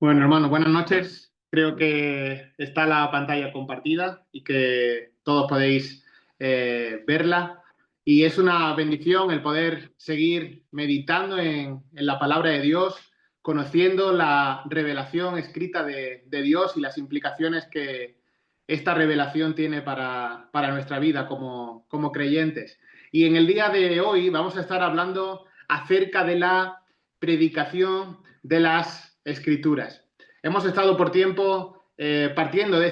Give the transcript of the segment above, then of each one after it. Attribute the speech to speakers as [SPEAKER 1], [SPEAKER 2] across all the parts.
[SPEAKER 1] Bueno, hermano, buenas noches. Creo que está la pantalla compartida y que todos podéis verla. Y es una bendición el poder seguir meditando en la palabra de Dios, conociendo la revelación escrita de Dios y las implicaciones que esta revelación tiene para nuestra vida como creyentes. Y en el día de hoy vamos a estar hablando acerca de la predicación de las Escrituras. Hemos estado por tiempo partiendo de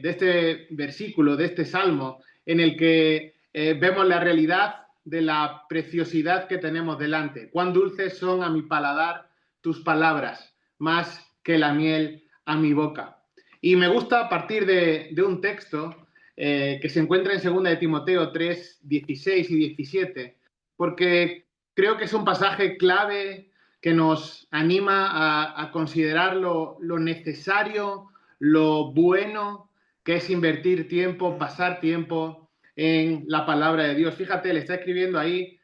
[SPEAKER 1] este versículo, de este salmo, en el que vemos la realidad de la preciosidad que tenemos delante. Cuán dulces son a mi paladar tus palabras, más que la miel a mi boca. Y me gusta partir de un texto que se encuentra en 2 de Timoteo 3, 16 y 17, porque creo que es un pasaje clave que nos anima a considerar lo necesario, lo bueno que es invertir tiempo, pasar tiempo en la palabra de Dios. Fíjate, le está escribiendo ahí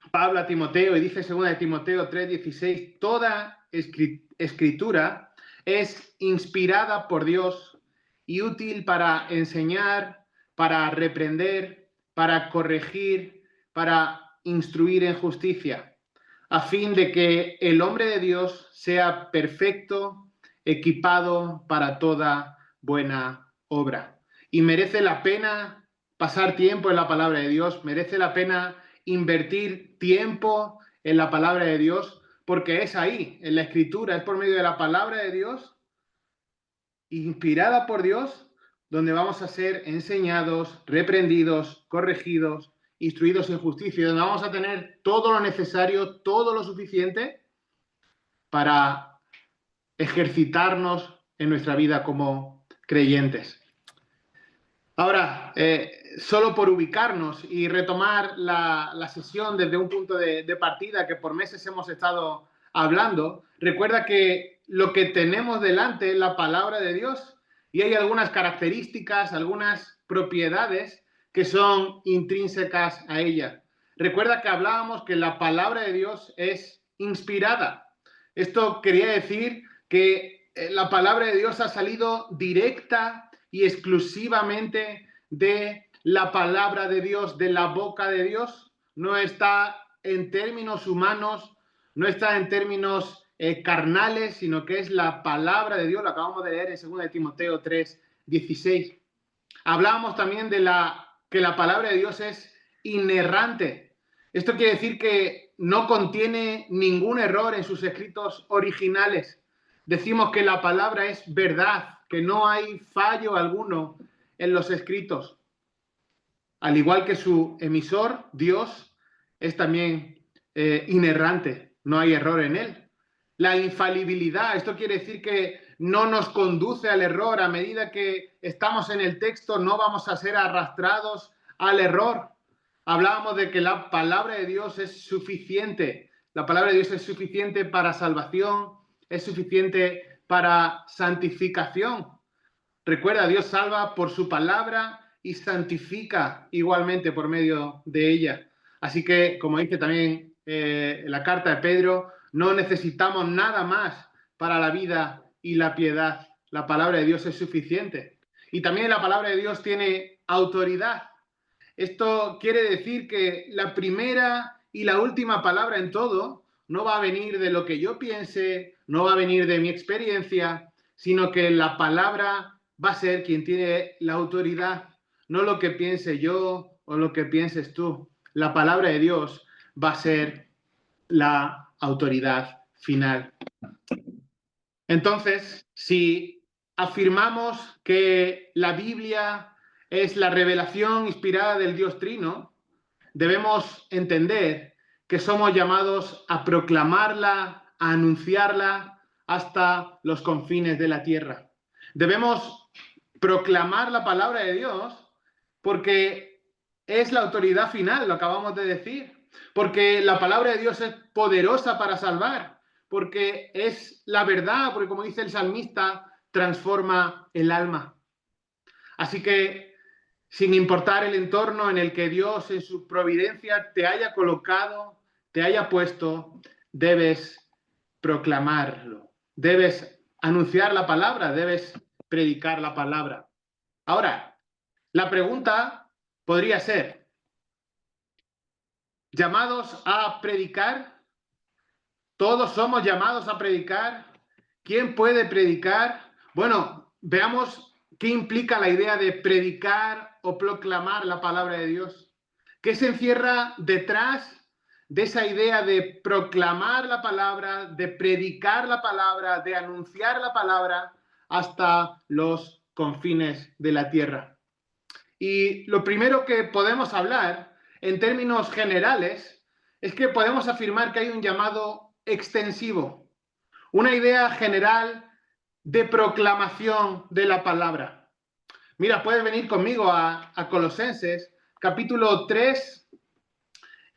[SPEAKER 1] Pablo a Timoteo y dice 2 de Timoteo 3:16, toda escritura es inspirada por Dios y útil para enseñar, para reprender, para corregir, para instruir en justicia, a fin de que el hombre de Dios sea perfecto, equipado para toda buena obra. Y merece la pena pasar tiempo en la palabra de Dios, merece la pena invertir tiempo en la palabra de Dios, porque es ahí, en la Escritura, es por medio de la palabra de Dios, inspirada por Dios, donde vamos a ser enseñados, reprendidos, corregidos, instruidos en justicia, donde vamos a tener todo lo necesario, todo lo suficiente para ejercitarnos en nuestra vida como creyentes. Ahora, solo por ubicarnos y retomar la sesión desde un punto de partida que por meses hemos estado hablando, recuerda que lo que tenemos delante es la palabra de Dios y hay algunas características, algunas propiedades que son intrínsecas a ella. Recuerda que hablábamos que la palabra de Dios es inspirada. Esto quería decir que la palabra de Dios ha salido directa y exclusivamente de la palabra de Dios, de la boca de Dios. No está en términos humanos, no está en términos carnales, sino que es la palabra de Dios. Lo acabamos de leer en 2 de Timoteo 3, 16. Hablábamos también de que la palabra de Dios es inerrante. Esto quiere decir que no contiene ningún error en sus escritos originales. Decimos que la palabra es verdad, que no hay fallo alguno en los escritos. Al igual que su emisor, Dios, es también inerrante, no hay error en él. La infalibilidad, esto quiere decir que no nos conduce al error. A medida que estamos en el texto, no vamos a ser arrastrados al error. Hablábamos de que la palabra de Dios es suficiente. La palabra de Dios es suficiente para salvación, es suficiente para santificación. Recuerda, Dios salva por su palabra y santifica igualmente por medio de ella. Así que, como dice también la carta de Pedro, no necesitamos nada más para la vida y la piedad. La palabra de Dios es suficiente. Y también la palabra de Dios tiene autoridad. Esto quiere decir que la primera y la última palabra en todo no va a venir de lo que yo piense, no va a venir de mi experiencia, sino que la palabra va a ser quien tiene la autoridad, no lo que piense yo o lo que pienses tú. La palabra de Dios va a ser la autoridad final. Entonces, si afirmamos que la Biblia es la revelación inspirada del Dios Trino, debemos entender que somos llamados a proclamarla, a anunciarla hasta los confines de la tierra. Debemos proclamar la palabra de Dios porque es la autoridad final, lo acabamos de decir, porque la palabra de Dios es poderosa para salvar, porque es la verdad, porque como dice el salmista, transforma el alma. Así que, sin importar el entorno en el que Dios en su providencia te haya colocado, te haya puesto, debes proclamarlo, debes anunciar la palabra, debes predicar la palabra. Ahora, la pregunta podría ser, ¿llamados a predicar? ¿Todos somos llamados a predicar? ¿Quién puede predicar? Bueno, veamos qué implica la idea de predicar o proclamar la palabra de Dios. ¿Qué se encierra detrás de esa idea de proclamar la palabra, de predicar la palabra, de anunciar la palabra hasta los confines de la tierra? Y lo primero que podemos hablar en términos generales es que podemos afirmar que hay un llamado extensivo, una idea general de proclamación de la palabra. Mira, puedes venir conmigo a Colosenses, capítulo 3,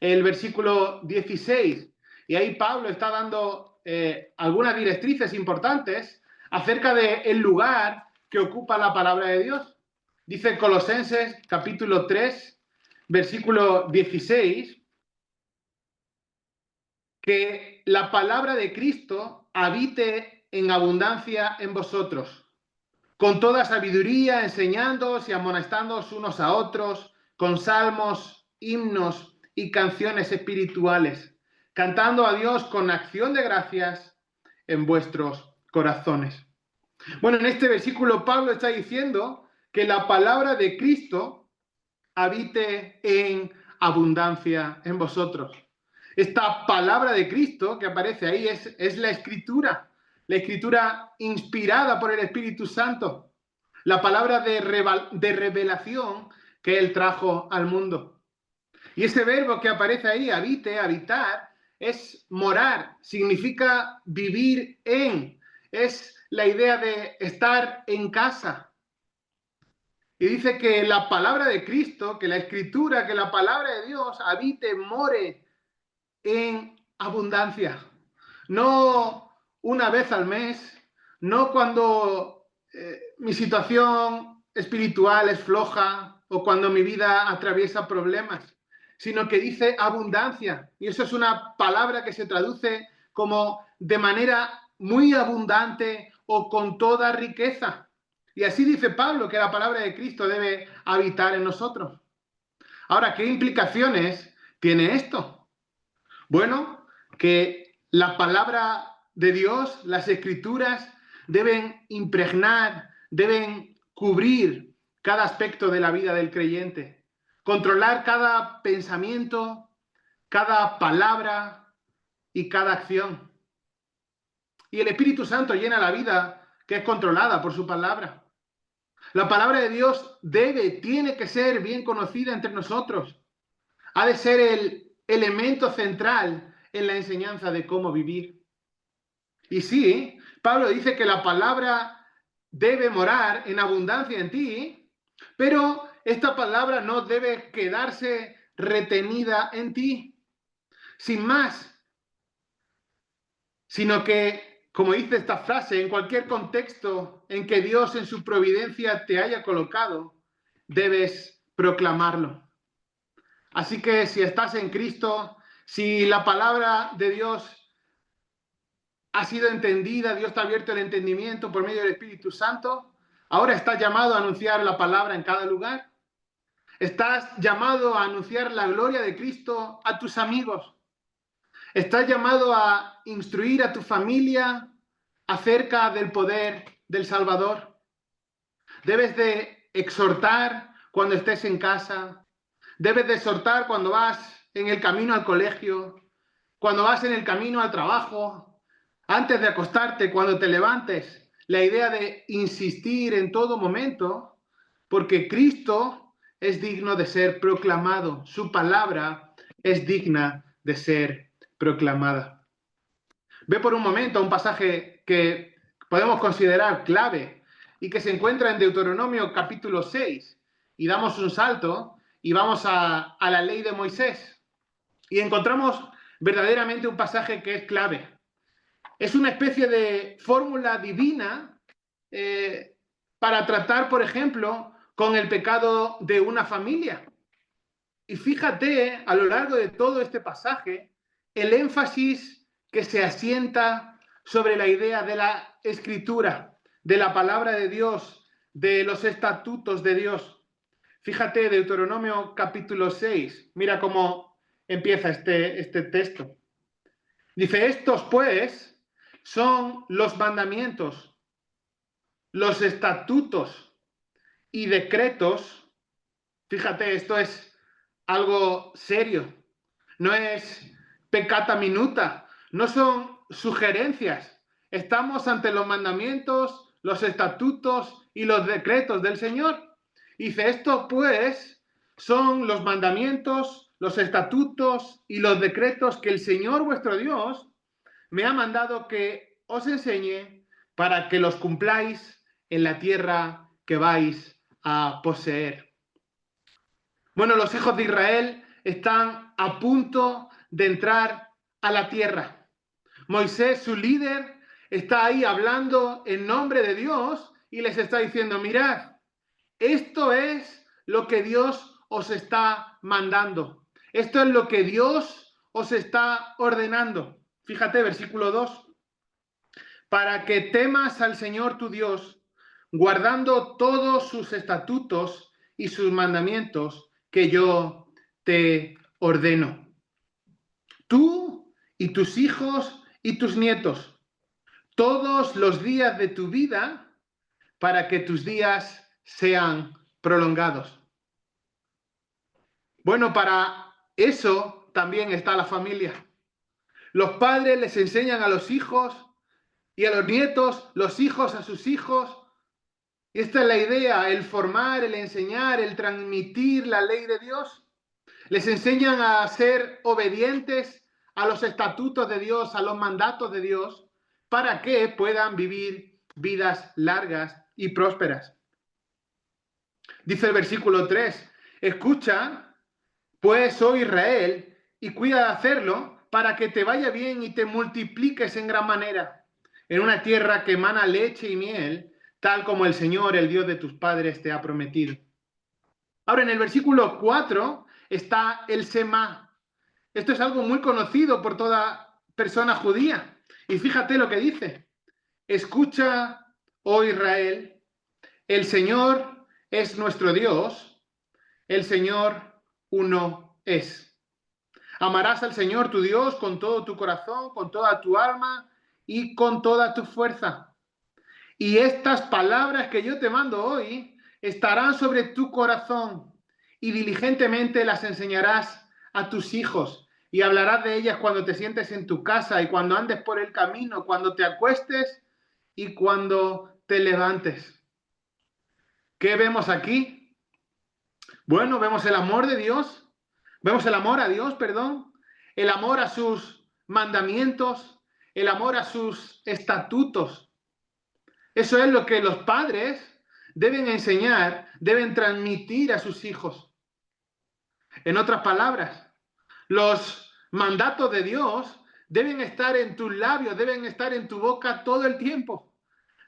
[SPEAKER 1] el versículo 16. Y ahí Pablo está dando algunas directrices importantes acerca del lugar que ocupa la palabra de Dios. Dice Colosenses, capítulo 3, versículo 16, que la palabra de Cristo habite en abundancia en vosotros, con toda sabiduría, enseñándoos y amonestándoos unos a otros, con salmos, himnos y canciones espirituales, cantando a Dios con acción de gracias en vuestros corazones. Bueno, en este versículo Pablo está diciendo que la palabra de Cristo habite en abundancia en vosotros. Esta palabra de Cristo que aparece ahí es la escritura inspirada por el Espíritu Santo, la palabra de revelación que Él trajo al mundo. Y ese verbo que aparece ahí, habite, habitar, es morar, significa vivir en, es la idea de estar en casa. Y dice que la palabra de Cristo, que la escritura, que la palabra de Dios habite, more en abundancia. No una vez al mes, no cuando mi situación espiritual es floja o cuando mi vida atraviesa problemas, sino que dice abundancia. Y eso es una palabra que se traduce como de manera muy abundante o con toda riqueza. Y así dice Pablo que la palabra de Cristo debe habitar en nosotros. Ahora, ¿qué implicaciones tiene esto? Bueno, que la palabra de Dios, las escrituras, deben impregnar, deben cubrir cada aspecto de la vida del creyente, controlar cada pensamiento, cada palabra y cada acción. Y el Espíritu Santo llena la vida que es controlada por su palabra. La palabra de Dios tiene que ser bien conocida entre nosotros. Ha de ser el elemento central en la enseñanza de cómo vivir. Y sí, Pablo dice que la palabra debe morar en abundancia en ti, pero esta palabra no debe quedarse retenida en ti, sin más, sino que, como dice esta frase, en cualquier contexto en que Dios en su providencia te haya colocado, debes proclamarlo. Así que si estás en Cristo, si la palabra de Dios ha sido entendida, Dios te ha abierto el entendimiento por medio del Espíritu Santo, ahora estás llamado a anunciar la palabra en cada lugar. Estás llamado a anunciar la gloria de Cristo a tus amigos. Estás llamado a instruir a tu familia acerca del poder del Salvador. Debes de exhortar cuando estés en casa. Debes de exhortar cuando vas en el camino al colegio, cuando vas en el camino al trabajo, antes de acostarte, cuando te levantes. La idea de insistir en todo momento, porque Cristo es digno de ser proclamado. Su palabra es digna de ser proclamada. Ve por un momento un pasaje que podemos considerar clave y que se encuentra en Deuteronomio capítulo 6 y damos un salto y vamos a la ley de Moisés y encontramos verdaderamente un pasaje que es clave. Es una especie de fórmula divina para tratar, por ejemplo, con el pecado de una familia. Y fíjate, a lo largo de todo este pasaje, el énfasis que se asienta sobre la idea de la Escritura, de la palabra de Dios, de los estatutos de Dios. Fíjate, Deuteronomio capítulo 6, mira cómo empieza este texto. Dice, estos pues son los mandamientos, los estatutos y decretos. Fíjate, esto es algo serio, no es peccata minuta, no son sugerencias. Estamos ante los mandamientos, los estatutos y los decretos del Señor. Dice, esto pues son los mandamientos, los estatutos y los decretos que el Señor vuestro Dios me ha mandado que os enseñe para que los cumpláis en la tierra que vais a poseer. Bueno, los hijos de Israel están a punto de entrar a la tierra. Moisés, su líder, está ahí hablando en nombre de Dios y les está diciendo, mirad, esto es lo que Dios os está mandando. Esto es lo que Dios os está ordenando. Fíjate, versículo 2. Para que temas al Señor tu Dios, guardando todos sus estatutos y sus mandamientos que yo te ordeno. Tú y tus hijos y tus nietos, todos los días de tu vida, para que tus días sean prolongados. Bueno, para eso también está la familia. Los padres les enseñan a los hijos y a los nietos, los hijos a sus hijos. Y esta es la idea, el formar, el enseñar, el transmitir la ley de Dios. Les enseñan a ser obedientes a los estatutos de Dios, a los mandatos de Dios, para que puedan vivir vidas largas y prósperas. Dice el versículo 3, escucha, pues, oh Israel, y cuida de hacerlo, para que te vaya bien y te multipliques en gran manera, en una tierra que emana leche y miel, tal como el Señor, el Dios de tus padres, te ha prometido. Ahora, en el versículo 4 está el Semá. Esto es algo muy conocido por toda persona judía. Y fíjate lo que dice. Escucha, oh Israel, el Señor es nuestro Dios, el Señor uno es. Amarás al Señor tu Dios con todo tu corazón, con toda tu alma y con toda tu fuerza. Y estas palabras que yo te mando hoy estarán sobre tu corazón y diligentemente las enseñarás a tus hijos y hablarás de ellas cuando te sientes en tu casa y cuando andes por el camino, cuando te acuestes y cuando te levantes. ¿Qué vemos aquí? Bueno, vemos el amor de Dios, vemos el amor a Dios, perdón, el amor a sus mandamientos, el amor a sus estatutos. Eso es lo que los padres deben enseñar, deben transmitir a sus hijos. En otras palabras, los mandatos de Dios deben estar en tus labios, deben estar en tu boca todo el tiempo.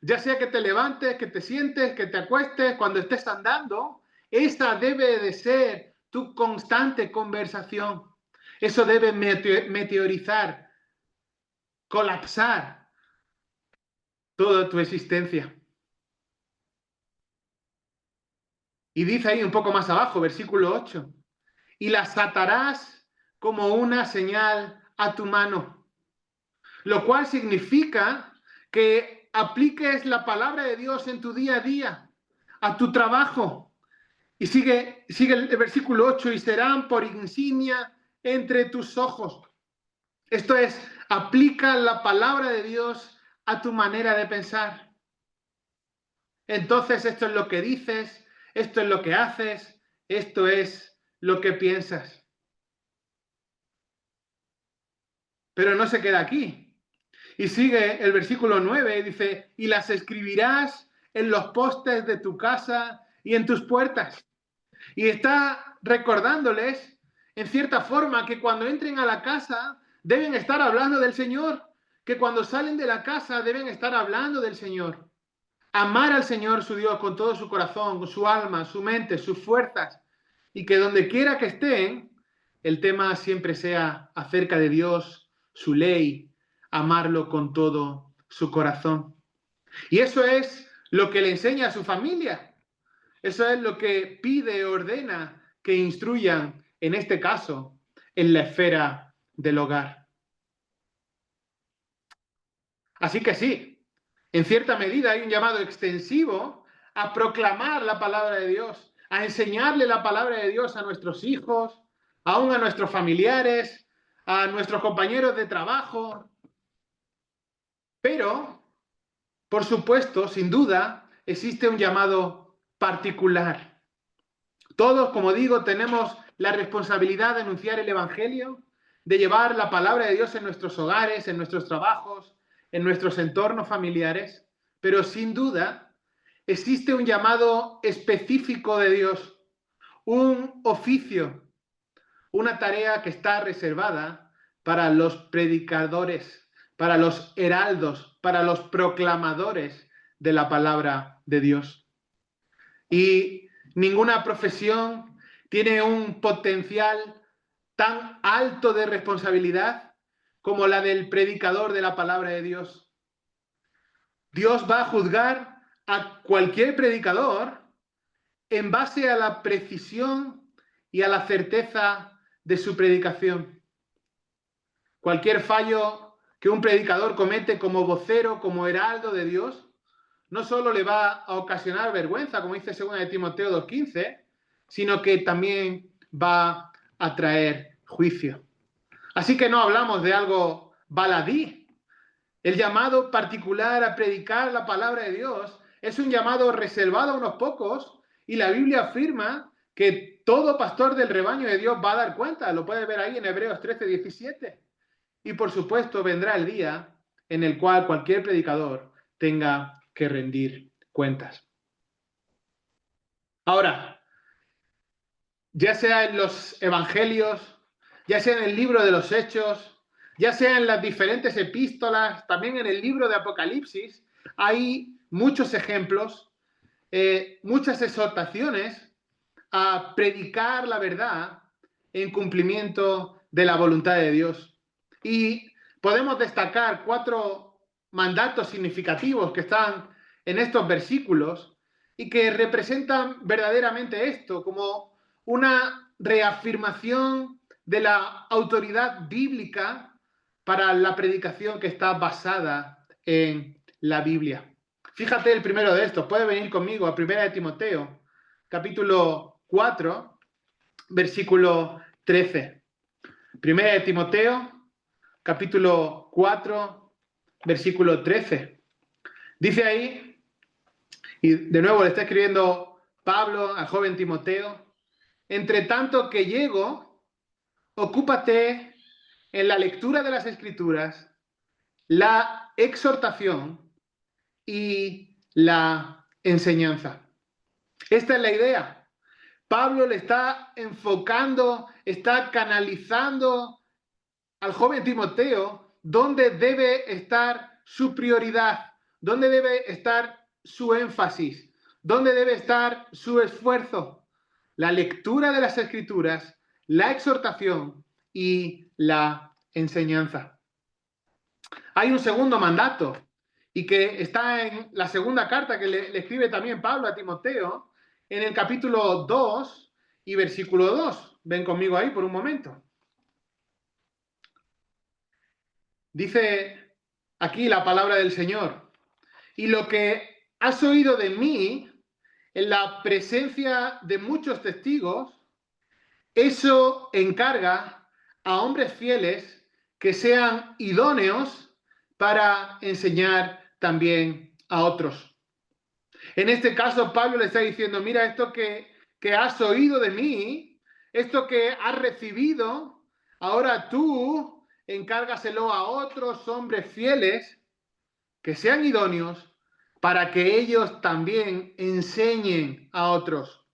[SPEAKER 1] Ya sea que te levantes, que te sientes, que te acuestes, cuando estés andando, esa debe de ser tu constante conversación. Eso debe meteorizar, colapsar toda tu existencia. Y dice ahí un poco más abajo, versículo 8, y las atarás como una señal a tu mano, lo cual significa que apliques la palabra de Dios en tu día a día, a tu trabajo. Y sigue el versículo 8, y serán por insignia entre tus ojos. Esto es, aplica la palabra de Dios a tu manera de pensar. Entonces esto es lo que dices, esto es lo que haces, esto es lo que piensas. Pero no se queda aquí. Y sigue el versículo 9, dice, y las escribirás en los postes de tu casa y en tus puertas. Y está recordándoles, en cierta forma, que cuando entren a la casa deben estar hablando del Señor, que cuando salen de la casa deben estar hablando del Señor. Amar al Señor su Dios con todo su corazón, con su alma, su mente, sus fuerzas, y que donde quiera que estén, el tema siempre sea acerca de Dios, su ley, amarlo con todo su corazón. Y eso es lo que le enseña a su familia. Eso es lo que pide, ordena que instruyan, en este caso, en la esfera del hogar. Así que sí, en cierta medida hay un llamado extensivo a proclamar la palabra de Dios, a enseñarle la palabra de Dios a nuestros hijos, aún a nuestros familiares, a nuestros compañeros de trabajo. Pero, por supuesto, sin duda, existe un llamado particular. Todos, como digo, tenemos la responsabilidad de anunciar el Evangelio, de llevar la palabra de Dios en nuestros hogares, en nuestros trabajos, en nuestros entornos familiares, pero sin duda existe un llamado específico de Dios, un oficio, una tarea que está reservada para los predicadores, para los heraldos, para los proclamadores de la palabra de Dios. Y ninguna profesión tiene un potencial tan alto de responsabilidad como la del predicador de la palabra de Dios. Dios va a juzgar a cualquier predicador en base a la precisión y a la certeza de su predicación. Cualquier fallo que un predicador comete como vocero, como heraldo de Dios, no solo le va a ocasionar vergüenza, como dice 2 de Timoteo 2:15, sino que también va a traer juicio. Así que no hablamos de algo baladí. El llamado particular a predicar la palabra de Dios es un llamado reservado a unos pocos, y la Biblia afirma que todo pastor del rebaño de Dios va a dar cuenta. Lo puedes ver ahí en Hebreos 13:17. Y por supuesto vendrá el día en el cual cualquier predicador tenga que rendir cuentas. Ahora, ya sea en los evangelios, ya sea en el libro de los Hechos, ya sea en las diferentes epístolas, también en el libro de Apocalipsis, hay muchos ejemplos, muchas exhortaciones a predicar la verdad en cumplimiento de la voluntad de Dios. Y podemos destacar 4 mandatos significativos que están en estos versículos y que representan verdaderamente esto, como una reafirmación de la autoridad bíblica para la predicación que está basada en la Biblia. Fíjate el primero de estos, puede venir conmigo a 1 de Timoteo, capítulo 4, versículo 13. 1 de Timoteo, capítulo 4, versículo 13. Dice ahí, y de nuevo le está escribiendo Pablo al joven Timoteo: entre tanto que llego, ocúpate en la lectura de las Escrituras, la exhortación y la enseñanza. Esta es la idea. Pablo le está enfocando, está canalizando al joven Timoteo dónde debe estar su prioridad, dónde debe estar su énfasis, dónde debe estar su esfuerzo. La lectura de las Escrituras, la exhortación y la enseñanza. Hay un segundo mandato, y que está en la segunda carta que le escribe también Pablo a Timoteo, en el capítulo 2 y versículo 2. Ven conmigo ahí por un momento. Dice aquí la palabra del Señor: y lo que has oído de mí en la presencia de muchos testigos, eso encarga a hombres fieles que sean idóneos para enseñar también a otros. En este caso, Pablo le está diciendo: mira, esto que has oído de mí, esto que has recibido, ahora tú encárgaselo a otros hombres fieles que sean idóneos para que ellos también enseñen a otros.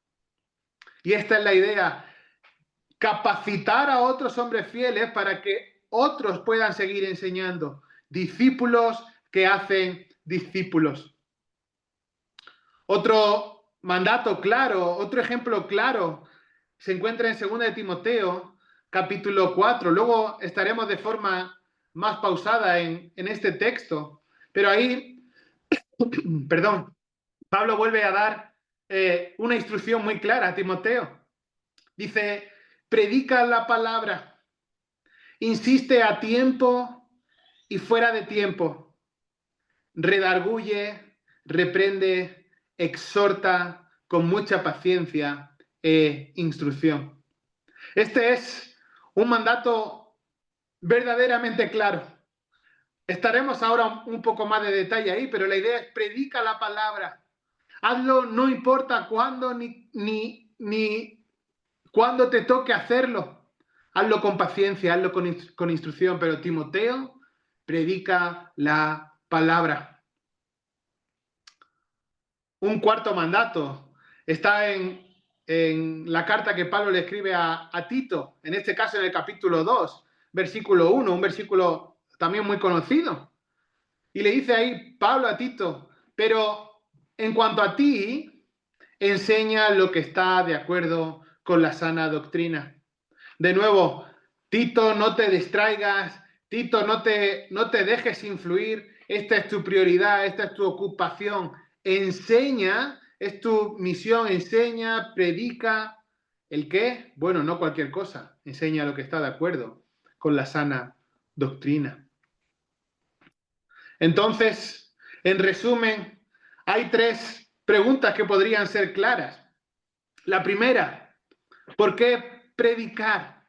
[SPEAKER 1] Y esta es la idea: capacitar a otros hombres fieles para que otros puedan seguir enseñando. Discípulos que hacen discípulos. Otro mandato claro, otro ejemplo claro, se encuentra en 2 de Timoteo, capítulo 4. Luego estaremos de forma más pausada en este texto, pero ahí, perdón, Pablo vuelve a dar una instrucción muy clara a Timoteo. Dice, predica la palabra, insiste a tiempo y fuera de tiempo, redarguye, reprende, exhorta con mucha paciencia e instrucción. Este es un mandato verdaderamente claro. Estaremos ahora un poco más de detalle ahí, pero la idea es predica la palabra. Hazlo no importa cuándo ni cuándo te toque hacerlo. Hazlo con paciencia, hazlo con instrucción, pero Timoteo predica la palabra. Un cuarto mandato está en la carta que Pablo le escribe a Tito, en este caso en el capítulo 2, versículo 1, un versículo también muy conocido. Y le dice ahí Pablo a Tito, pero en cuanto a ti, enseña lo que está de acuerdo con la sana doctrina. De nuevo, Tito, no te distraigas, Tito, no te dejes influir, esta es tu prioridad, esta es tu ocupación. Enseña, es tu misión, enseña, predica. ¿El qué? Bueno, no cualquier cosa, enseña lo que está de acuerdo con la sana doctrina. Entonces, en resumen, hay 3 preguntas que podrían ser claras. La primera, ¿por qué predicar?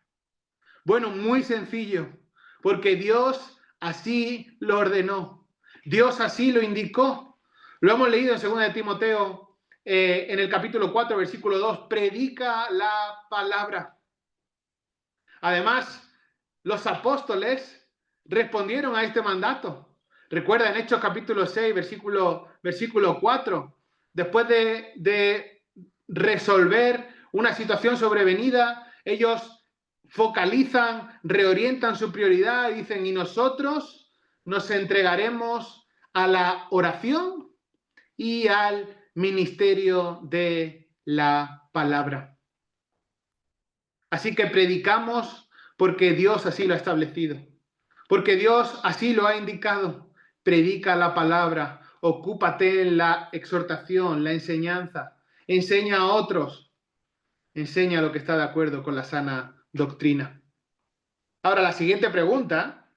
[SPEAKER 1] Bueno, muy sencillo, porque Dios así lo ordenó, Dios así lo indicó. Lo hemos leído en 2 de Timoteo, en el capítulo 4, versículo 2, predica la palabra. Además, los apóstoles respondieron a este mandato. Recuerda en Hechos capítulo 6, versículo 4, después de resolver una situación sobrevenida, ellos focalizan, reorientan su prioridad y dicen, y nosotros nos entregaremos a la oración y al ministerio de la palabra. Así que predicamos porque Dios así lo ha establecido, porque Dios así lo ha indicado. Predica la palabra, ocúpate en la exhortación, la enseñanza, enseña a otros, enseña lo que está de acuerdo con la sana doctrina. Ahora, la siguiente pregunta,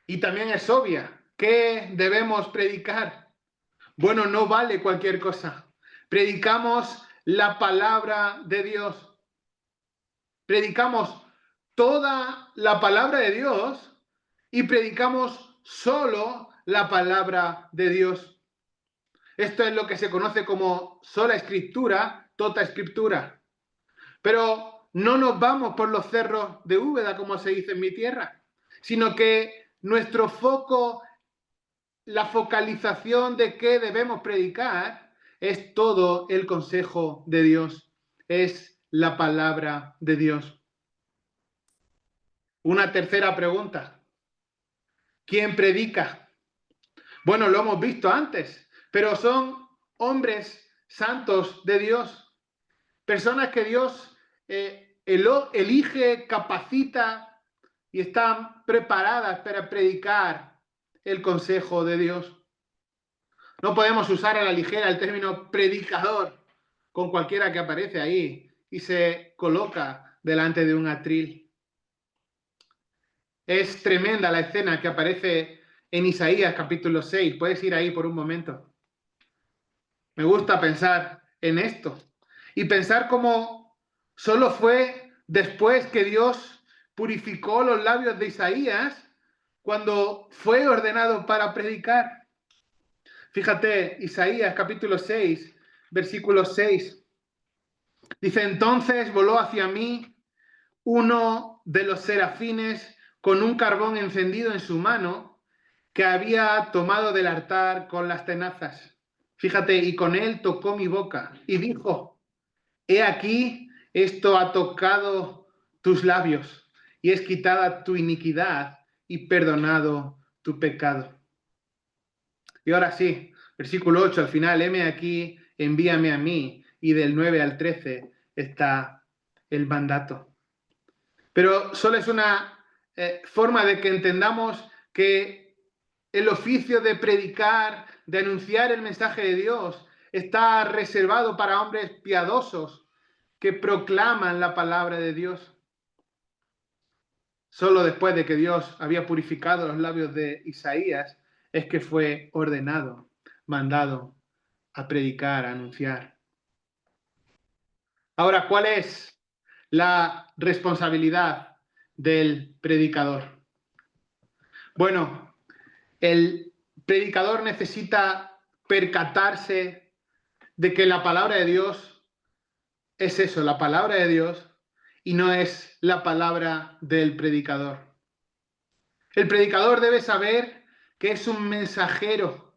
[SPEAKER 1] y también es obvia, ¿qué debemos predicar? Bueno, no vale cualquier cosa. Predicamos la palabra de Dios. Predicamos toda la palabra de Dios y predicamos solo la palabra de Dios. Esto es lo que se conoce como sola escritura, tota escritura. Pero no nos vamos por los cerros de Úbeda, como se dice en mi tierra, sino que nuestro foco, la focalización de qué debemos predicar, es todo el consejo de Dios, es la palabra de Dios. Una tercera pregunta. ¿Quién predica? Bueno, lo hemos visto antes, pero son hombres santos de Dios, personas que Dios elige, capacita y están preparadas para predicar el consejo de Dios. No podemos usar a la ligera el término predicador con cualquiera que aparece ahí y se coloca delante de un atril. Es tremenda la escena que aparece en Isaías capítulo 6. Puedes ir ahí por un momento. Me gusta pensar en esto y pensar cómo solo fue después que Dios purificó los labios de Isaías cuando fue ordenado para predicar. Fíjate, Isaías capítulo 6, versículo 6. Dice, entonces voló hacia mí uno de los serafines con un carbón encendido en su mano que había tomado del altar con las tenazas. Fíjate, y con él tocó mi boca y dijo, he aquí, esto ha tocado tus labios y es quitada tu iniquidad y perdonado tu pecado. Y ahora sí, versículo 8, al final, heme aquí, envíame a mí. Y del 9 al 13 está el mandato. Pero solo es una forma de que entendamos que el oficio de predicar, de anunciar el mensaje de Dios, está reservado para hombres piadosos que proclaman la palabra de Dios. Solo después de que Dios había purificado los labios de Isaías es que fue ordenado, mandado a predicar, a anunciar. Ahora, ¿cuál es la responsabilidad del predicador? Bueno, el predicador necesita percatarse de que la palabra de Dios es eso, la palabra de Dios, y no es la palabra del predicador. El predicador debe saber que es un mensajero,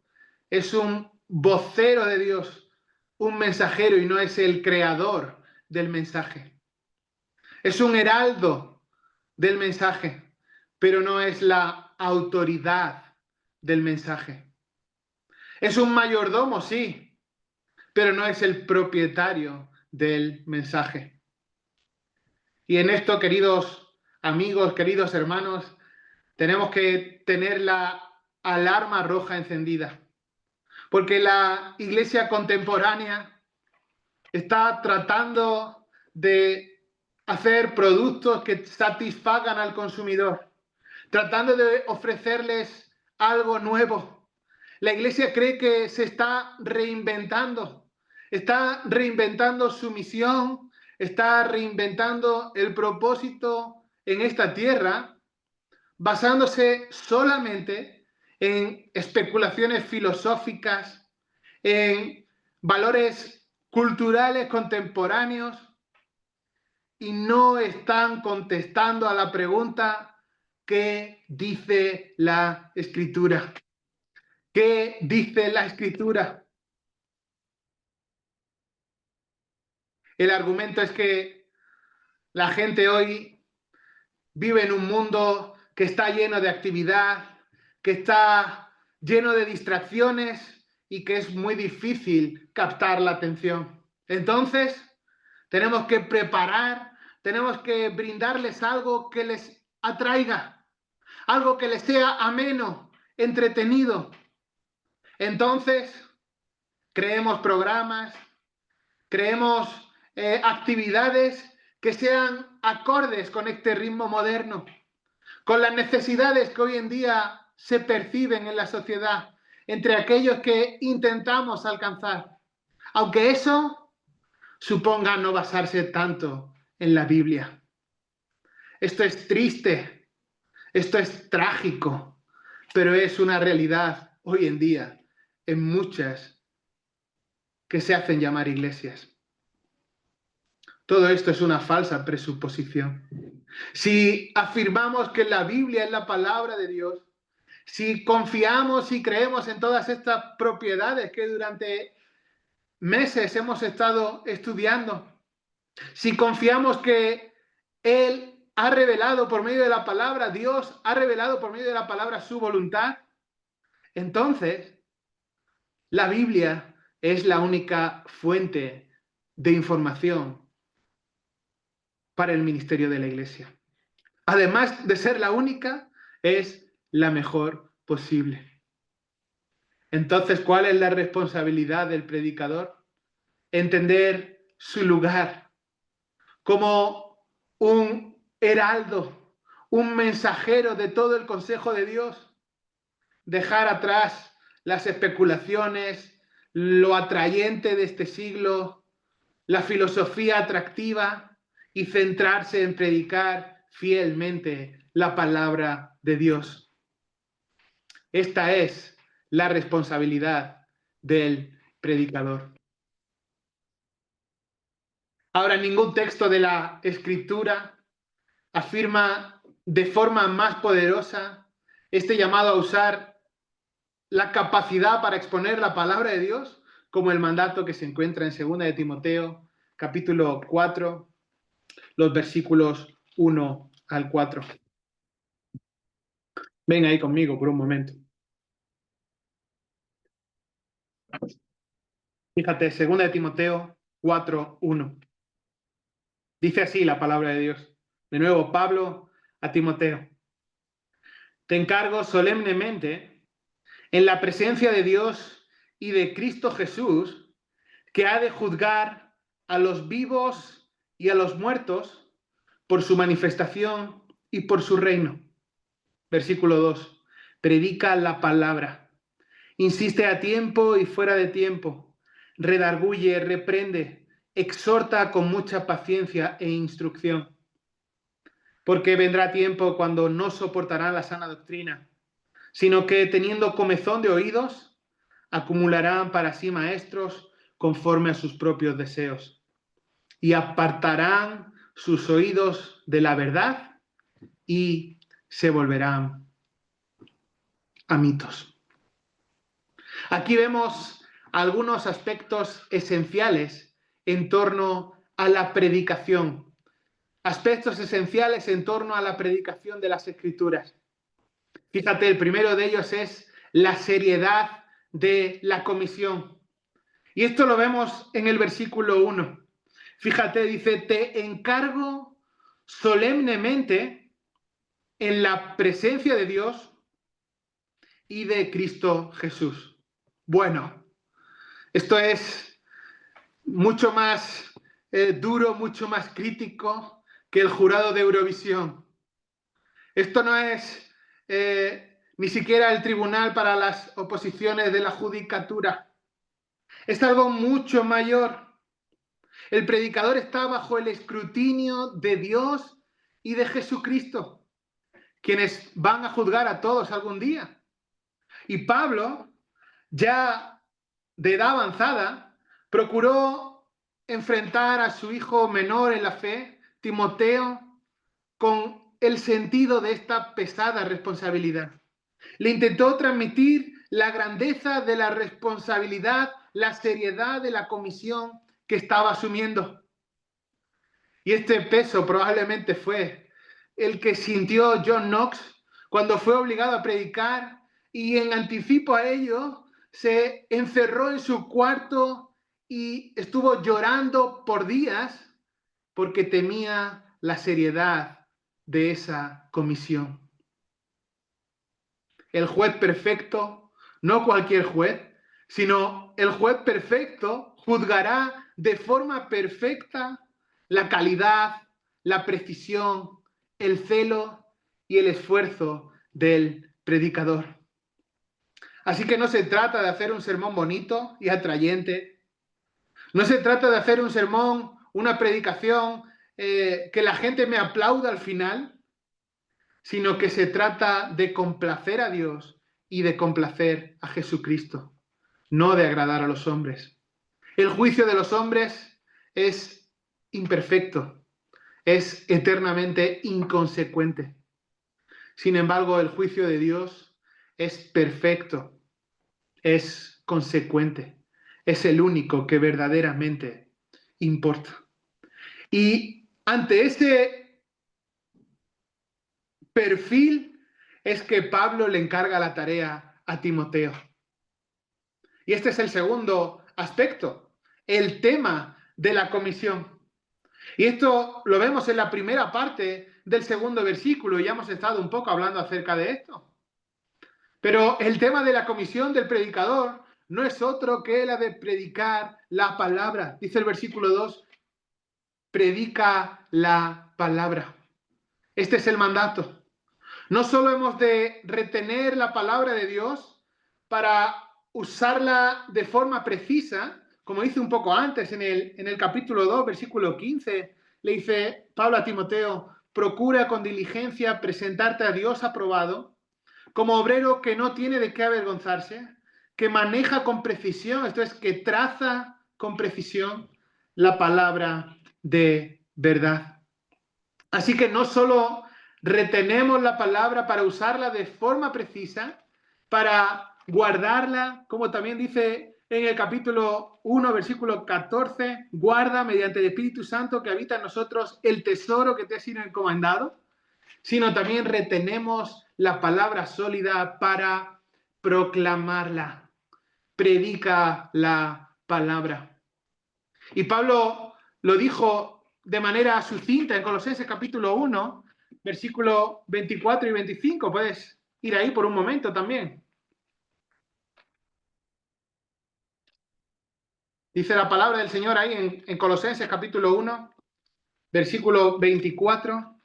[SPEAKER 1] es un vocero de Dios, un mensajero y no es el creador del mensaje. Es un heraldo del mensaje, pero no es la autoridad del mensaje. Es un mayordomo, sí, pero no es el propietario del mensaje. Y en esto, queridos amigos, queridos hermanos, tenemos que tener la alarma roja encendida, porque la iglesia contemporánea está tratando de hacer productos que satisfagan al consumidor, tratando de ofrecerles algo nuevo. La iglesia cree que se está reinventando su misión, está reinventando el propósito en esta tierra, basándose solamente en especulaciones filosóficas, en valores culturales contemporáneos, y no están contestando a la pregunta: ¿qué dice la Escritura? ¿Qué dice la Escritura? El argumento es que la gente hoy vive en un mundo que está lleno de actividad, que está lleno de distracciones y que es muy difícil captar la atención. Entonces, tenemos que tenemos que brindarles algo que les atraiga, algo que les sea ameno, entretenido. Entonces, creemos programas, creemos actividades que sean acordes con este ritmo moderno, con las necesidades que hoy en día se perciben en la sociedad, entre aquellos que intentamos alcanzar, aunque eso suponga no basarse tanto en la Biblia. Esto es triste, esto es trágico, pero es una realidad hoy en día en muchas que se hacen llamar iglesias. Todo esto es una falsa presuposición. Si afirmamos que la Biblia es la palabra de Dios, si confiamos y creemos en todas estas propiedades que durante meses hemos estado estudiando, si confiamos que Él ha revelado por medio de la palabra, Dios ha revelado por medio de la palabra su voluntad, entonces la Biblia es la única fuente de información para el ministerio de la iglesia. Además de ser la única, es la mejor posible. Entonces, ¿cuál es la responsabilidad del predicador? Entender su lugar como un heraldo, un mensajero de todo el consejo de Dios. Dejar atrás las especulaciones, lo atrayente de este siglo, la filosofía atractiva, y centrarse en predicar fielmente la palabra de Dios. Esta es la responsabilidad del predicador. Ahora, ningún texto de la Escritura afirma de forma más poderosa este llamado a usar la capacidad para exponer la palabra de Dios como el mandato que se encuentra en 2 de Timoteo, capítulo 4, los versículos 1 al 4. Ven ahí conmigo por un momento. Fíjate, 2 de Timoteo 4, 1. Dice así la palabra de Dios. De nuevo, Pablo a Timoteo. te encargo solemnemente, en la presencia de Dios y de Cristo Jesús, que ha de juzgar a los vivos y a los muertos por su manifestación y por su reino. Versículo 2. Predica la palabra. Insiste a tiempo y fuera de tiempo. Redarguye, reprende, exhorta con mucha paciencia e instrucción. Porque vendrá tiempo cuando no soportarán la sana doctrina, sino que teniendo comezón de oídos, acumularán para sí maestros conforme a sus propios deseos, y apartarán sus oídos de la verdad y se volverán a mitos. Aquí vemos algunos aspectos esenciales en torno a la predicación, aspectos esenciales en torno a la predicación de las Escrituras. Fíjate, el primero de ellos es la seriedad de la comisión. Y esto lo vemos en el versículo 1. Fíjate, dice, te encargo solemnemente en la presencia de Dios y de Cristo Jesús. Bueno, esto es mucho más duro, mucho más crítico que el jurado de Eurovisión. Esto no es ni siquiera el tribunal para las oposiciones de la judicatura. Es algo mucho mayor. El predicador está bajo el escrutinio de Dios y de Jesucristo, quienes van a juzgar a todos algún día. Y Pablo, ya de edad avanzada, procuró enfrentar a su hijo menor en la fe, Timoteo, con el sentido de esta pesada responsabilidad. Le intentó transmitir la grandeza de la responsabilidad, la seriedad de la comisión que estaba asumiendo. Y este peso probablemente fue el que sintió John Knox cuando fue obligado a predicar y en anticipo a ello se encerró en su cuarto y estuvo llorando por días porque temía la seriedad de esa comisión. El juez perfecto, no cualquier juez, sino el juez perfecto juzgará de forma perfecta la calidad, la precisión, el celo y el esfuerzo del predicador. Así que no se trata de hacer un sermón bonito y atrayente. No se trata de hacer un sermón, una predicación, que la gente me aplauda al final, sino que se trata de complacer a Dios y de complacer a Jesucristo, no de agradar a los hombres. El juicio de los hombres es imperfecto, es eternamente inconsecuente. Sin embargo, el juicio de Dios es perfecto, es consecuente, es el único que verdaderamente importa. Y ante ese perfil es que Pablo le encarga la tarea a Timoteo. Y este es el segundo aspecto, el tema de la comisión. Y esto lo vemos en la primera parte del segundo versículo, y ya hemos estado un poco hablando acerca de esto. Pero el tema de la comisión del predicador no es otro que la de predicar la palabra. Dice el versículo 2, predica la palabra. Este es el mandato. No solo hemos de retener la palabra de Dios para usarla de forma precisa, como hice un poco antes en el capítulo 2, versículo 15, le dice Pablo a Timoteo, procura con diligencia presentarte a Dios aprobado, como obrero que no tiene de qué avergonzarse, que maneja con precisión, esto es, que traza con precisión la palabra de verdad. Así que no solo retenemos la palabra para usarla de forma precisa, para guardarla, como también dice en el capítulo 1, versículo 14, guarda mediante el Espíritu Santo que habita en nosotros el tesoro que te ha sido encomendado, sino también retenemos la palabra sólida para proclamarla. Predica la palabra. Y Pablo lo dijo de manera sucinta en Colosenses capítulo 1, versículo 24 y 25. Puedes ir ahí por un momento también. Dice la palabra del Señor ahí en Colosenses capítulo 1, versículo 24.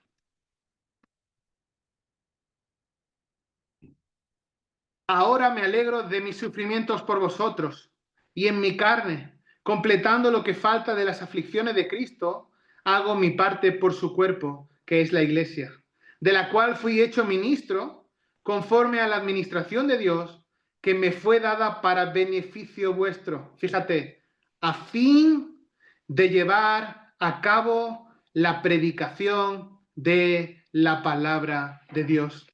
[SPEAKER 1] Ahora me alegro de mis sufrimientos por vosotros, y en mi carne, completando lo que falta de las aflicciones de Cristo, hago mi parte por su cuerpo, que es la Iglesia, de la cual fui hecho ministro, conforme a la administración de Dios, que me fue dada para beneficio vuestro. Fíjate, a fin de llevar a cabo la predicación de la palabra de Dios.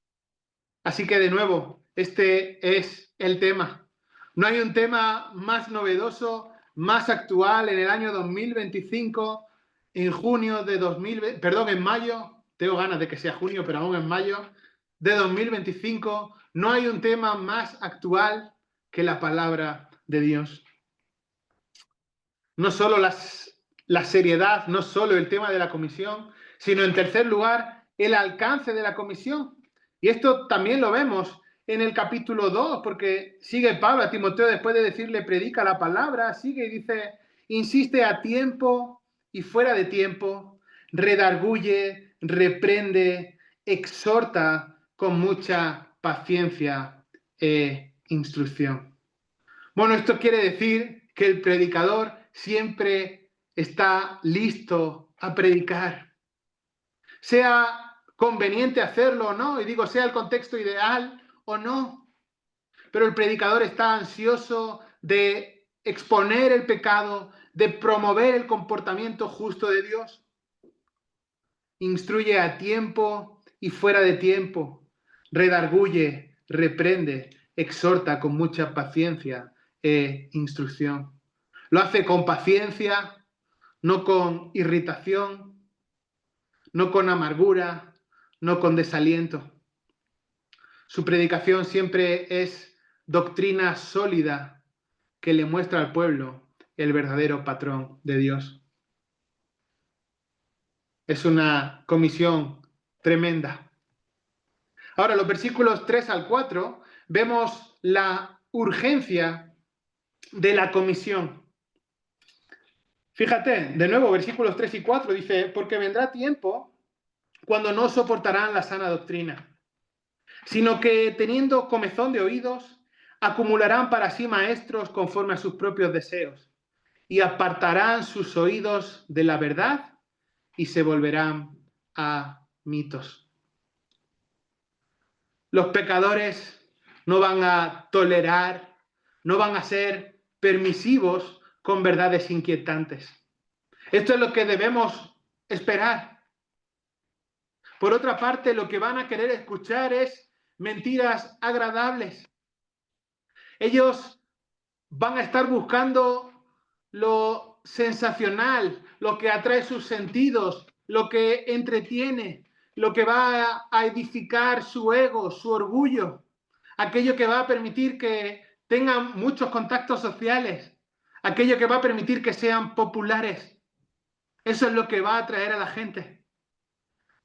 [SPEAKER 1] Así que de nuevo, este es el tema. No hay un tema más novedoso, más actual en el año 2025, en junio de 2020, perdón, en mayo, tengo ganas de que sea junio, pero aún en mayo de 2025, no hay un tema más actual que la palabra de Dios. No solo la seriedad, no solo el tema de la comisión, sino en tercer lugar, el alcance de la comisión. Y esto también lo vemos en el capítulo 2, porque sigue Pablo a Timoteo después de decirle predica la palabra, sigue y dice, insiste a tiempo y fuera de tiempo, redarguye, reprende, exhorta con mucha paciencia e instrucción. Bueno, esto quiere decir que el predicador siempre está listo a predicar, sea conveniente hacerlo o no, y digo, sea el contexto ideal o no, pero el predicador está ansioso de exponer el pecado, de promover el comportamiento justo de Dios. Instruye a tiempo y fuera de tiempo, redarguye, reprende, exhorta con mucha paciencia e instrucción. Lo hace con paciencia, no con irritación, no con amargura, no con desaliento. Su predicación siempre es doctrina sólida que le muestra al pueblo el verdadero patrón de Dios. Es una comisión tremenda. Ahora, los versículos 3 al 4, vemos la urgencia de la comisión. Fíjate, de nuevo, versículos 3 y 4 dice, porque vendrá tiempo cuando no soportarán la sana doctrina, sino que teniendo comezón de oídos, acumularán para sí maestros conforme a sus propios deseos, y apartarán sus oídos de la verdad y se volverán a mitos. Los pecadores no van a tolerar, no van a ser permisivos con verdades inquietantes. Esto es lo que debemos esperar. Por otra parte, lo que van a querer escuchar es mentiras agradables. Ellos van a estar buscando lo sensacional, lo que atrae sus sentidos, lo que entretiene, lo que va a edificar su ego, su orgullo, aquello que va a permitir que tengan muchos contactos sociales, aquello que va a permitir que sean populares. Eso es lo que va a atraer a la gente.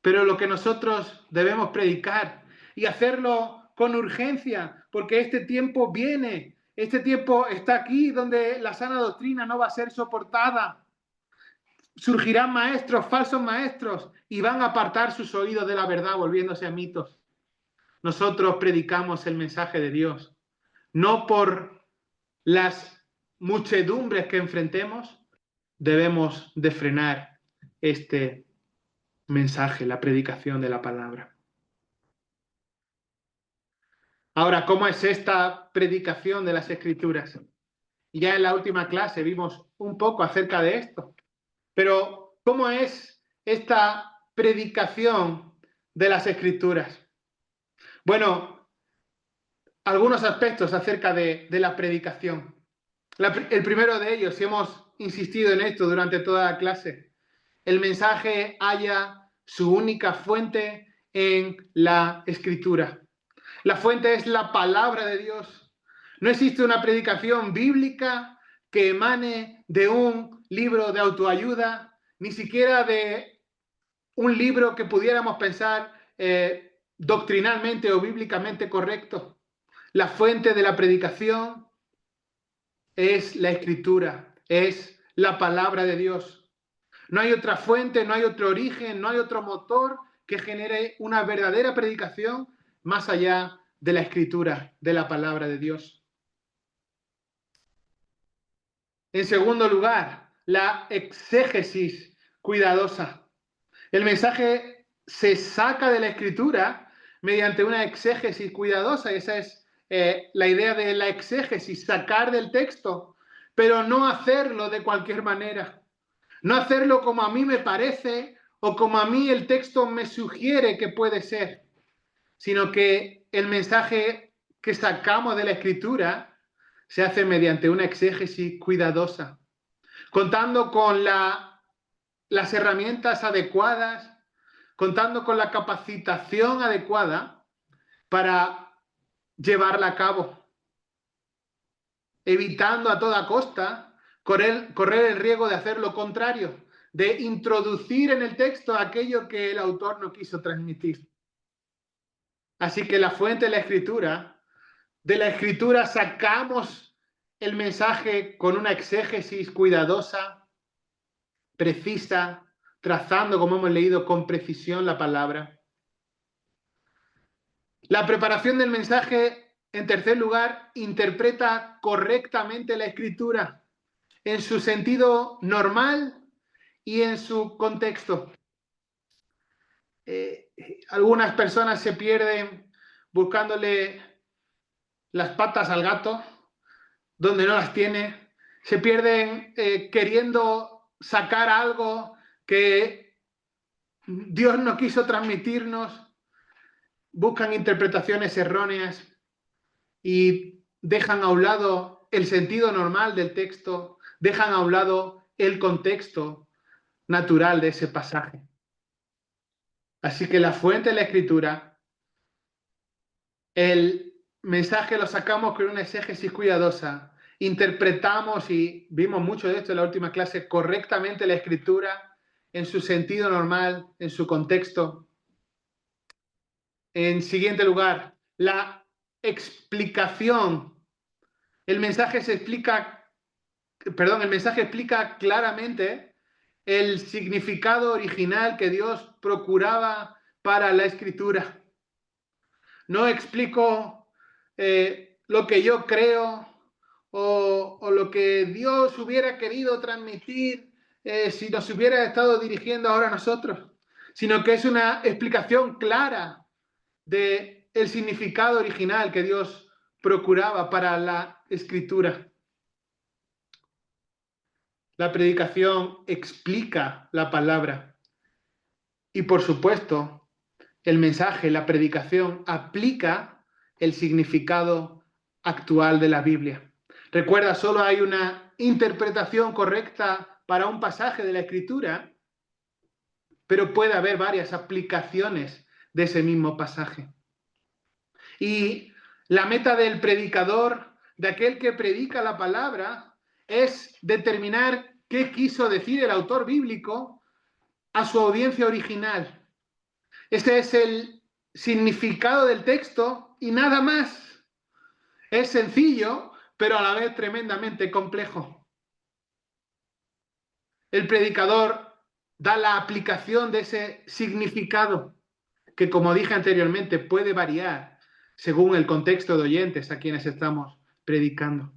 [SPEAKER 1] Pero lo que nosotros debemos predicar y hacerlo con urgencia, porque este tiempo viene, este tiempo está aquí donde la sana doctrina no va a ser soportada. Surgirán maestros, falsos maestros, y van a apartar sus oídos de la verdad, volviéndose a mitos. Nosotros predicamos el mensaje de Dios, no por las muchedumbres que enfrentemos, debemos de frenar este mensaje, la predicación de la palabra. Ahora, ¿cómo es esta predicación de las Escrituras? Ya en la última clase vimos un poco acerca de esto, pero ¿cómo es esta predicación de las Escrituras? Bueno, algunos aspectos acerca de la predicación. El primero de ellos, y hemos insistido en esto durante toda la clase, el mensaje halla su única fuente en la Escritura. La fuente es la palabra de Dios. No existe una predicación bíblica que emane de un libro de autoayuda, ni siquiera de un libro que pudiéramos pensar doctrinalmente o bíblicamente correcto. La fuente de la predicación es la Escritura, es la palabra de Dios. No hay otra fuente, no hay otro origen, no hay otro motor que genere una verdadera predicación más allá de la Escritura, de la palabra de Dios. En segundo lugar, la exégesis cuidadosa. El mensaje se saca de la Escritura mediante una exégesis cuidadosa. Esa es la idea de la exégesis, sacar del texto, pero no hacerlo de cualquier manera. No hacerlo como a mí me parece o como a mí el texto me sugiere que puede ser, sino que el mensaje que sacamos de la Escritura se hace mediante una exégesis cuidadosa, contando con las herramientas adecuadas, contando con la capacitación adecuada para llevarla a cabo, evitando a toda costa correr el riesgo de hacer lo contrario, de introducir en el texto aquello que el autor no quiso transmitir. Así que la fuente de la Escritura sacamos el mensaje con una exégesis cuidadosa, precisa, trazando, como hemos leído, con precisión la palabra. La preparación del mensaje, en tercer lugar, interpreta correctamente la Escritura en su sentido normal y en su contexto. Algunas personas se pierden buscándole las patas al gato donde no las tiene, se pierden queriendo sacar algo que Dios no quiso transmitirnos, buscan interpretaciones erróneas y dejan a un lado el sentido normal del texto, dejan a un lado el contexto natural de ese pasaje. Así que la fuente de la Escritura, el mensaje lo sacamos con una exégesis cuidadosa, interpretamos, y vimos mucho de esto en la última clase, correctamente la Escritura en su sentido normal, en su contexto. En siguiente lugar, la explicación. El mensaje explica claramente el significado original que Dios procuraba para la Escritura. No explico lo que yo creo o lo que Dios hubiera querido transmitir si nos hubiera estado dirigiendo ahora a nosotros, sino que es una explicación clara del significado original que Dios procuraba para la Escritura. La predicación explica la palabra y, por supuesto, el mensaje, la predicación, aplica el significado actual de la Biblia. Recuerda, solo hay una interpretación correcta para un pasaje de la Escritura, pero puede haber varias aplicaciones de ese mismo pasaje. Y la meta del predicador, de aquel que predica la palabra, es determinar qué quiso decir el autor bíblico a su audiencia original. Ese es el significado del texto y nada más. Es sencillo, pero a la vez tremendamente complejo. El predicador da la aplicación de ese significado, que, como dije anteriormente, puede variar según el contexto de oyentes a quienes estamos predicando.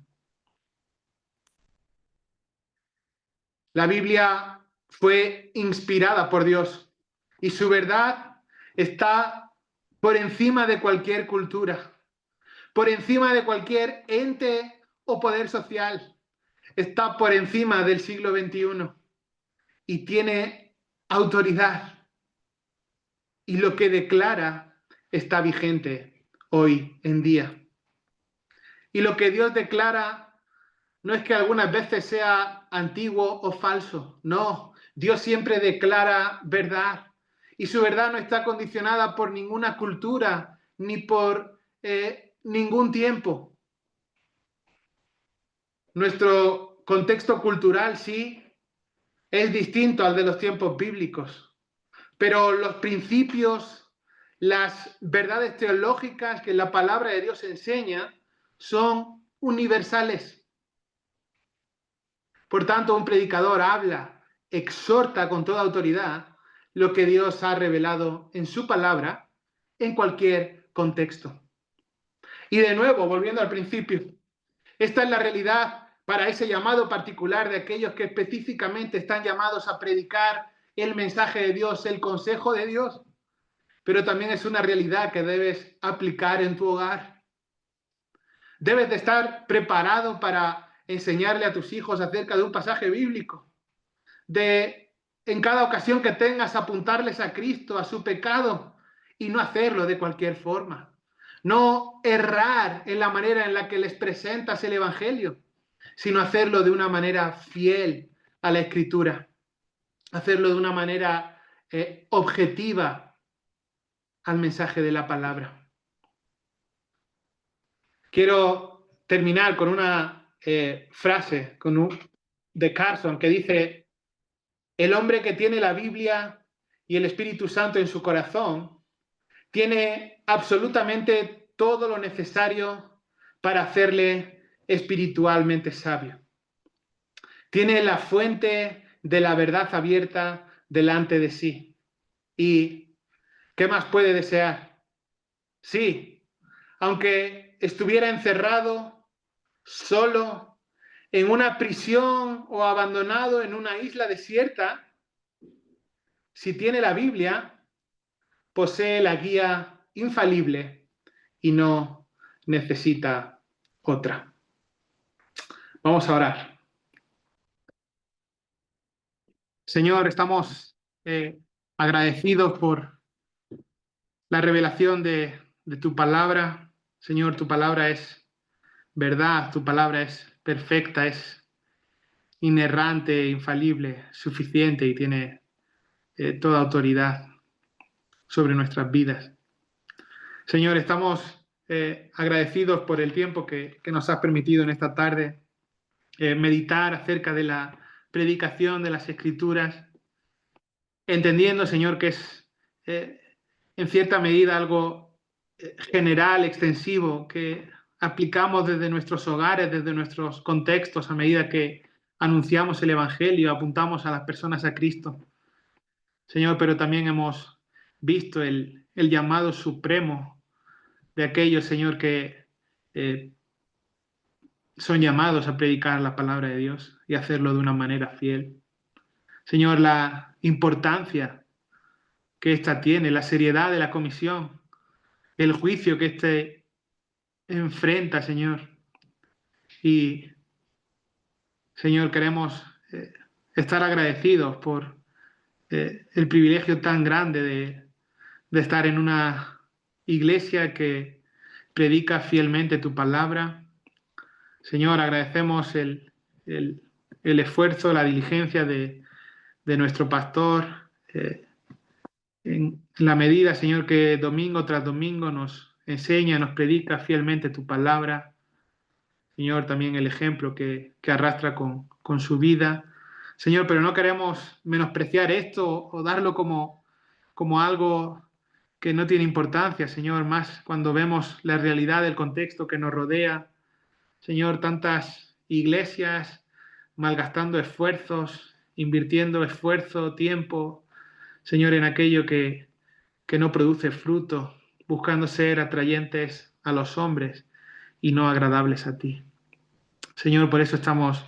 [SPEAKER 1] La Biblia fue inspirada por Dios y su verdad está por encima de cualquier cultura, por encima de cualquier ente o poder social. Está por encima del siglo XXI y tiene autoridad. Y lo que declara está vigente hoy en día. Y lo que Dios declara no es que algunas veces sea antiguo o falso. No, Dios siempre declara verdad. Y su verdad no está condicionada por ninguna cultura ni por ningún tiempo. Nuestro contexto cultural sí es distinto al de los tiempos bíblicos, pero los principios, las verdades teológicas que la palabra de Dios enseña son universales. Por tanto, un predicador habla, exhorta con toda autoridad lo que Dios ha revelado en su palabra en cualquier contexto. Y de nuevo, volviendo al principio, esta es la realidad para ese llamado particular de aquellos que específicamente están llamados a predicar el mensaje de Dios, el consejo de Dios. Pero también es una realidad que debes aplicar en tu hogar. Debes de estar preparado para enseñarle a tus hijos acerca de un pasaje bíblico. De en cada ocasión que tengas apuntarles a Cristo, a su pecado, y no hacerlo de cualquier forma. No errar en la manera en la que les presentas el Evangelio, sino hacerlo de una manera fiel a la Escritura. Hacerlo de una manera objetiva al mensaje de la palabra. Quiero terminar con una frase de Carson que dice: el hombre que tiene la Biblia y el Espíritu Santo en su corazón tiene absolutamente todo lo necesario para hacerle espiritualmente sabio. Tiene la fuente de la verdad abierta delante de sí. ¿Y qué más puede desear? Sí, aunque estuviera encerrado, solo, en una prisión o abandonado en una isla desierta, si tiene la Biblia, posee la guía infalible y no necesita otra. Vamos a orar. Señor, estamos agradecidos por la revelación de tu palabra. Señor, tu palabra es verdad, tu palabra es perfecta, es inerrante, infalible, suficiente y tiene toda autoridad sobre nuestras vidas. Señor, estamos agradecidos por el tiempo que nos has permitido en esta tarde meditar acerca de la predicación de las Escrituras, entendiendo, Señor, que es en cierta medida algo general, extensivo, que aplicamos desde nuestros hogares, desde nuestros contextos, a medida que anunciamos el Evangelio, apuntamos a las personas a Cristo. Señor, pero también hemos visto el llamado supremo de aquellos, Señor, que son llamados a predicar la palabra de Dios y hacerlo de una manera fiel. Señor, la importancia que ésta tiene, la seriedad de la comisión, el juicio que éste enfrenta, Señor. Y, Señor, queremos estar agradecidos por el privilegio tan grande de estar en una iglesia que predica fielmente tu palabra. Señor, agradecemos el esfuerzo, la diligencia de nuestro pastor, en la medida, Señor, que domingo tras domingo nos enseña, nos predica fielmente tu palabra. Señor, también el ejemplo que arrastra con su vida. Señor, pero no queremos menospreciar esto o darlo como algo que no tiene importancia, Señor, más cuando vemos la realidad del contexto que nos rodea. Señor, tantas iglesias malgastando esfuerzos, invirtiendo esfuerzo, tiempo, Señor, en aquello que no produce fruto, buscando ser atrayentes a los hombres y no agradables a ti. Señor, por eso estamos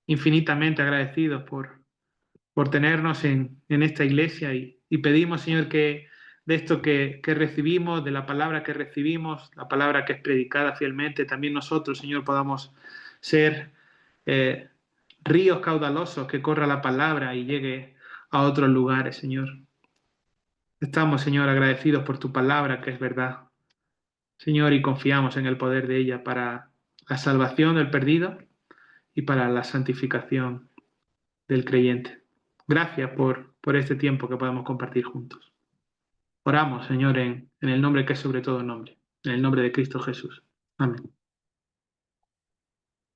[SPEAKER 1] infinitamente agradecidos por tenernos en esta iglesia y pedimos, Señor, que de esto que recibimos, de la palabra que recibimos, la palabra que es predicada fielmente, también nosotros, Señor, podamos ser ríos caudalosos que corra la palabra y llegue a otros lugares, Señor. Estamos, Señor, agradecidos por tu palabra, que es verdad, Señor, y confiamos en el poder de ella para la salvación del perdido y para la santificación del creyente. Gracias por este tiempo que podemos compartir juntos. Oramos, Señor, en el nombre que es sobre todo nombre, en el nombre de Cristo Jesús. Amén.